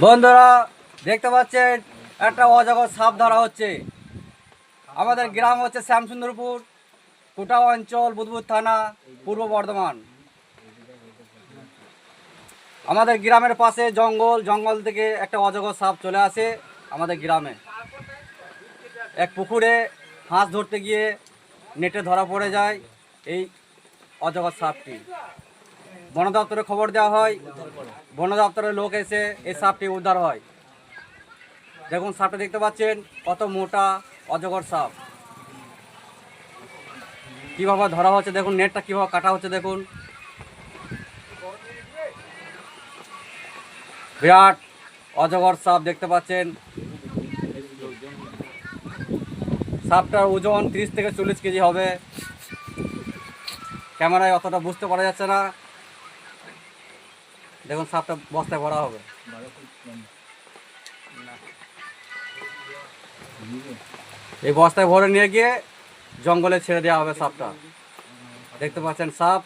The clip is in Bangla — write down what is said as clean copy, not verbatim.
বন্ধুরা দেখতে পাচ্ছেন একটা অজগর সাপ ধরা হচ্ছে। আমাদের গ্রাম হচ্ছে শ্যামসুন্দরপুর, কোটা অঞ্চল, বুদবুদ থানা, পূর্ব বর্ধমান। আমাদের গ্রামের পাশে জঙ্গল থেকে একটা অজগর সাপ চলে আসে আমাদের গ্রামে। এক পুকুরে মাছ ধরতে গিয়ে নেটে ধরা পড়ে যায় এই অজগর সাপটি। বন দপ্তরে খবর দেওয়া হয়, বন দপ্তরের লোক এসে এই সাপটি উদ্ধার হয়। দেখুন সাপটা দেখতে পাচ্ছেন, কত মোটা অজগর সাপ। কীভাবে ধরা হচ্ছে দেখুন, নেটটা কীভাবে কাটা হচ্ছে দেখুন। বিরাট অজগর সাপ দেখতে পাচ্ছেন। সাপটার ওজন 30 থেকে 40 কেজি হবে। ক্যামেরায় অতটা বুঝতে পারা যাচ্ছে না। দেখুন সাপটা বস্তায় ভরা হবে। এই বস্তায় ভরে নিয়ে গিয়ে জঙ্গলে ছেড়ে দেওয়া হবে সাপটা। দেখতে পাচ্ছেন সাপ